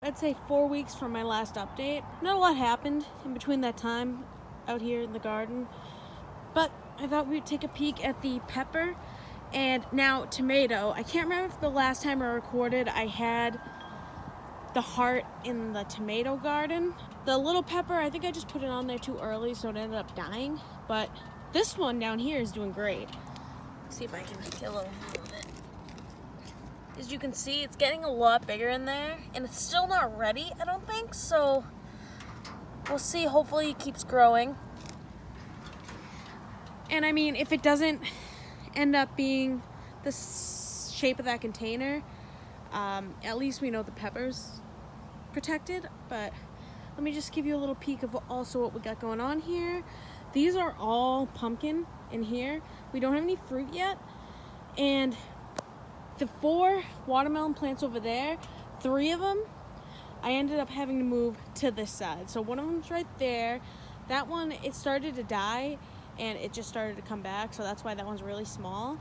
I'd say 4 weeks from my last update. Not a lot happened in between that time out here in the garden, but I thought we'd take a peek at the pepper and now tomato. I can't remember if the last time I recorded I had the heart in the tomato garden. The little pepper, I think I just put it on there too early, so it ended up dying, but this one down here is doing great. Let's see if I can get a little view of it. As you can see, it's getting a lot bigger in there, and it's still not ready, I don't think, so we'll see. Hopefully it keeps growing. And I mean, if it doesn't end up being the shape of that container, at least we know the pepper's protected. But let me just give you a little peek of also what we got going on here. These are all pumpkin in here. We don't have any fruit yet, and the 4 watermelon plants over there, 3 of them, I ended up having to move to this side. So one of them's right there. That one, it started to die and it just started to come back. So that's why that one's really small.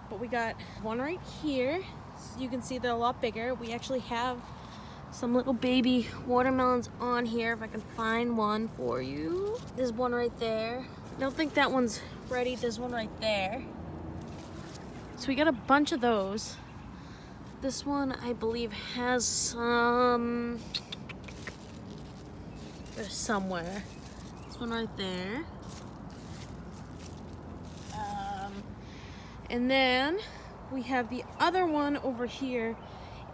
But we got one right here. So you can see they're a lot bigger. We actually have some little baby watermelons on here. If I can find one for you. There's one right there. I don't think that one's ready. There's one right there. So we got a bunch of those. This one, I believe, has some. There's somewhere. This one right there. And then we have the other one over here.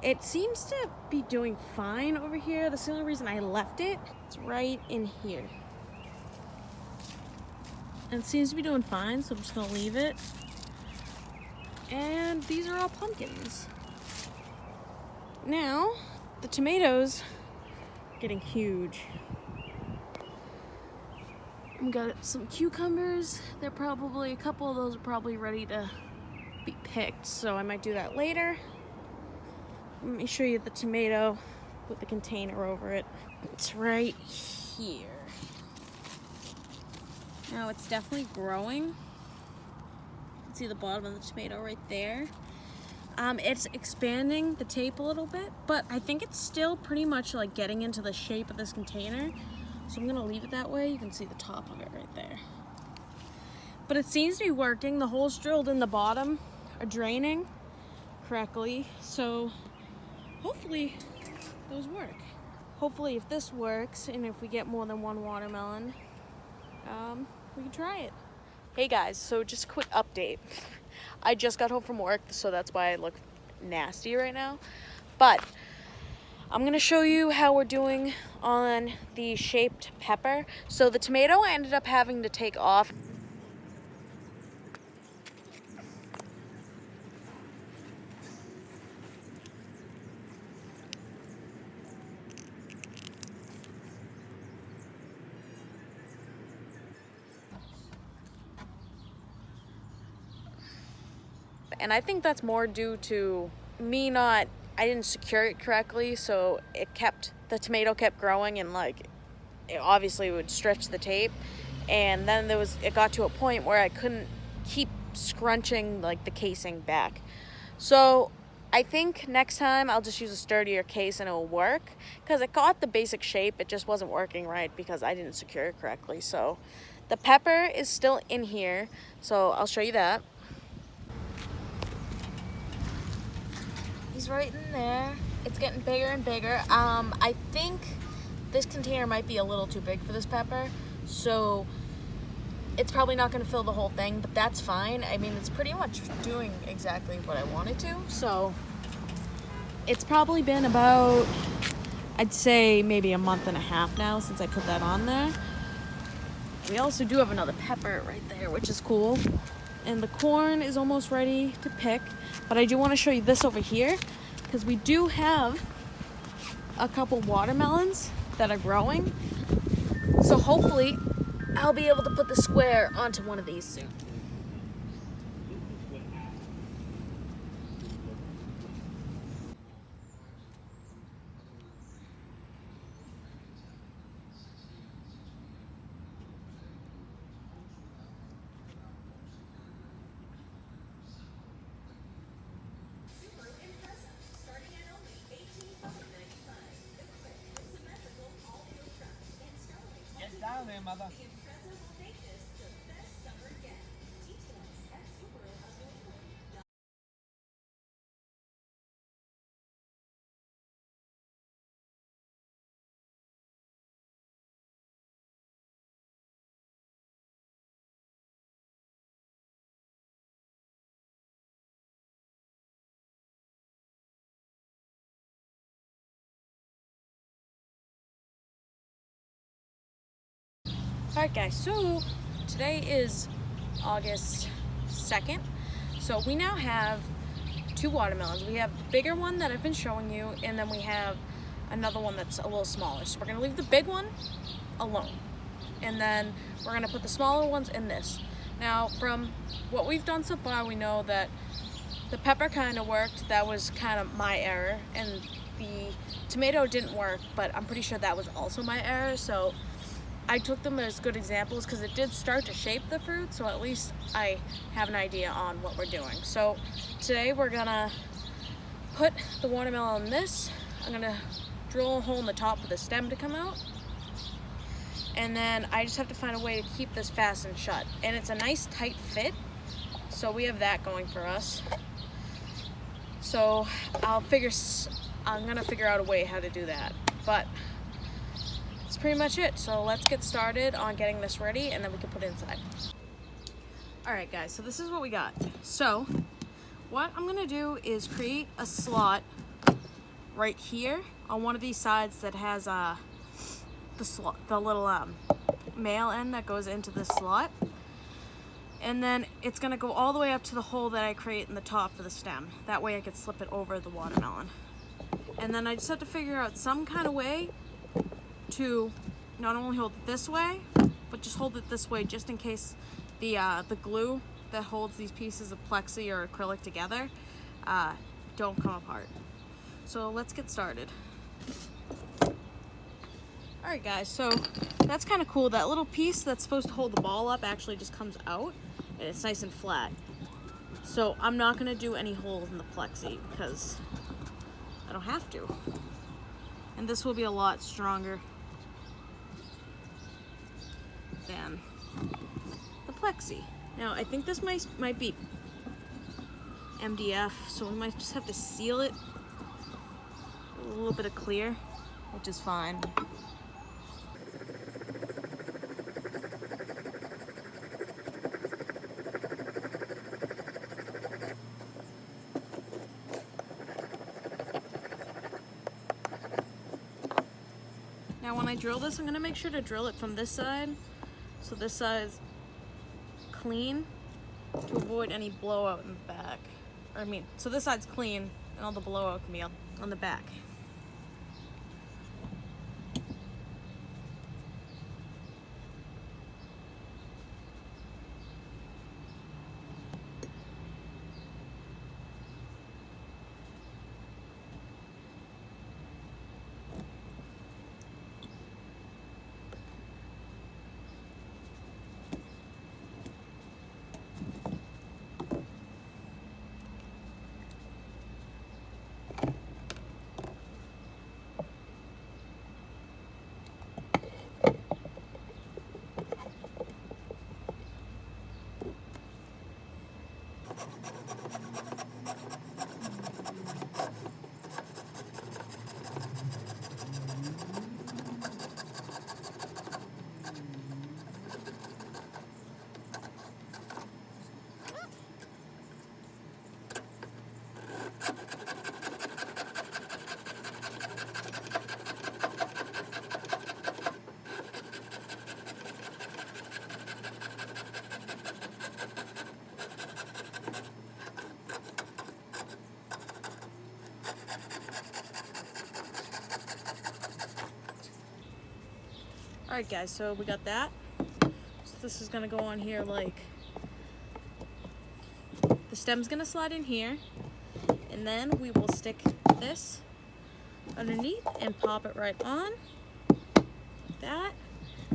It seems to be doing fine over here. That's the only reason I left it. It's right in here. And it seems to be doing fine, so I'm just gonna leave it. And these are all pumpkins. Now, the tomatoes are getting huge. We got some cucumbers. They're probably, a couple of those are probably ready to be picked, so I might do that later. Let me show you the tomato with the container over it. It's right here. Now it's definitely growing. You can see the bottom of the tomato right there. It's expanding the tape a little bit, but I think it's still pretty much like getting into the shape of this container. So I'm gonna leave it that way. You can see the top of it right there. But it seems to be working. The holes drilled in the bottom are draining correctly. So hopefully those work. Hopefully if this works and if we get more than one watermelon, we can try it. Hey guys, so just a quick update. I just got home from work, so that's why I look nasty right now. But I'm gonna show you how we're doing on the shaped pepper. So the tomato I ended up having to take off. And I think that's more due to me I didn't secure it correctly, so the tomato kept growing, and like it obviously would stretch the tape, and then it got to a point where I couldn't keep scrunching like the casing back. So I think next time I'll just use a sturdier case and it'll work, because it got the basic shape, it just wasn't working right because I didn't secure it correctly. So the pepper is still in here, so I'll show you that. He's right in there. It's getting bigger and bigger. I think this container might be a little too big for this pepper, so it's probably not going to fill the whole thing, but that's fine. I mean, it's pretty much doing exactly what I wanted to. So it's probably been about, I'd say maybe a month and a half now since I put that on there. We also do have another pepper right there, which is cool. And the corn is almost ready to pick, but I do want to show you this over here, because we do have a couple watermelons that are growing. So hopefully I'll be able to put the square onto one of these soon. there, mother. Alright guys, so today is August 2nd. So we now have 2 watermelons. We have the bigger one that I've been showing you, and then we have another one that's a little smaller. So we're going to leave the big one alone. And then we're going to put the smaller ones in this. Now, from what we've done so far, we know that the pepper kind of worked. That was kind of my error. And the tomato didn't work, but I'm pretty sure that was also my error. So I took them as good examples because it did start to shape the fruit, so at least I have an idea on what we're doing. So today we're gonna put the watermelon in this. I'm gonna drill a hole in the top for the stem to come out. And then I just have to find a way to keep this fastened shut. And it's a nice tight fit, so we have that going for us. So I'm gonna figure out a way how to do that. But that's pretty much it. So let's get started on getting this ready, and then we can put it inside. Alright guys, so this is what we got. So what I'm gonna do is create a slot right here on one of these sides that has the little male end that goes into the slot. And then it's gonna go all the way up to the hole that I create in the top for the stem. That way I could slip it over the watermelon. And then I just have to figure out some kind of way to not only hold it this way, but just hold it this way just in case the glue that holds these pieces of plexi or acrylic together don't come apart. So let's get started. Alright guys, so that's kind of cool. That little piece that's supposed to hold the ball up actually just comes out, and it's nice and flat. So I'm not going to do any holes in the plexi because I don't have to. And this will be a lot stronger than the plexi. Now I think this might be MDF, so we might just have to seal it with a little bit of clear, which is fine. Now when I drill this, I'm going to make sure to drill it from this side, so this side is clean to avoid any blowout in the back. So this side's clean and all the blowout can be on the back. Alright guys, so we got that. So this is gonna go on here like, the stem's gonna slide in here, and then we will stick this underneath and pop it right on, like that.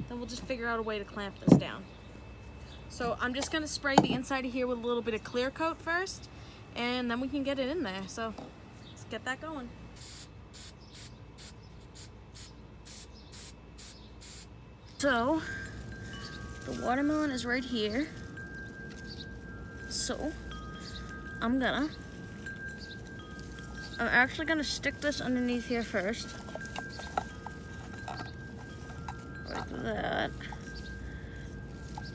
Then we'll just figure out a way to clamp this down. So I'm just gonna spray the inside of here with a little bit of clear coat first, and then we can get it in there. So let's get that going. So The watermelon is right here. So I'm actually gonna stick this underneath here first. Like that.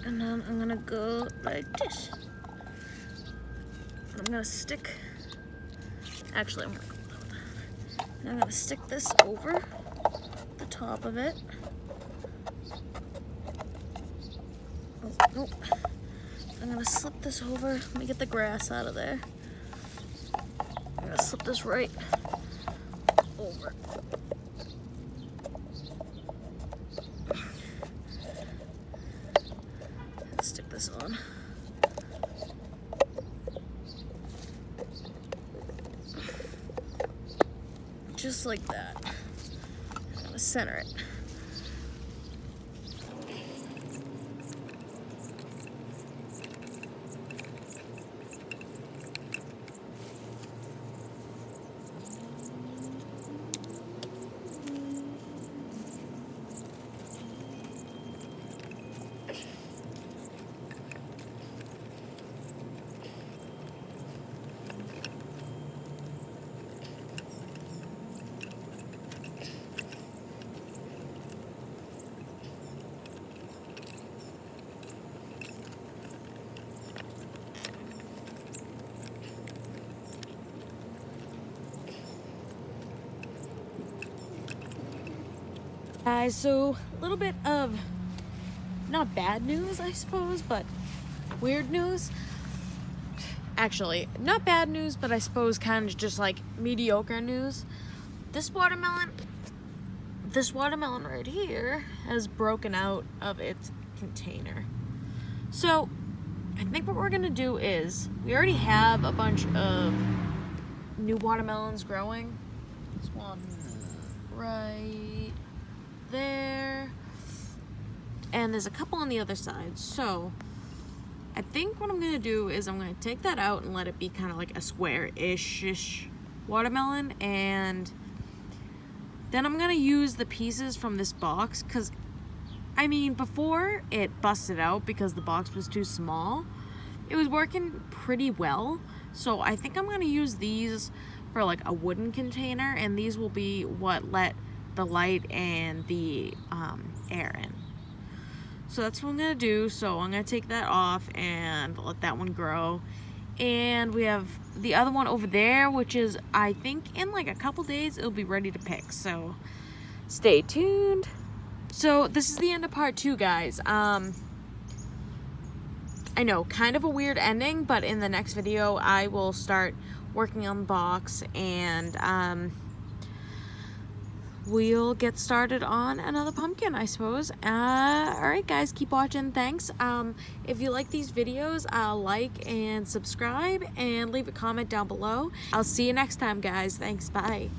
And then I'm gonna go like this. I'm gonna stick, actually I'm gonna go with that. And I'm gonna stick this over the top of it. Oh, nope. I'm gonna slip this over. Let me get the grass out of there. I'm gonna slip this right over. And stick this on. Just like that. I'm gonna center it. Guys, so a little bit of not bad news, I suppose, but weird news. Actually, not bad news, but I suppose kind of just like mediocre news. This watermelon right here has broken out of its container. So I think what we're gonna do is, we already have a bunch of new watermelons growing. This one right there, and there's a couple on the other side. So I think what I'm gonna do is I'm gonna take that out and let it be kind of like a square-ish watermelon, and then I'm gonna use the pieces from this box, because I mean, before it busted out because the box was too small, it was working pretty well. So I think I'm gonna use these for like a wooden container, and these will be what let the light and the air in. So that's what I'm gonna do. So I'm gonna take that off and let that one grow. And we have the other one over there, which is, I think in like a couple days it'll be ready to pick. So stay tuned. So this is the end of part 2, guys. I know, kind of a weird ending, but in the next video I will start working on the box, and we'll get started on another pumpkin, I suppose. Alright guys, keep watching. Thanks. If you like these videos, like and subscribe and leave a comment down below. I'll see you next time, guys. Thanks. Bye.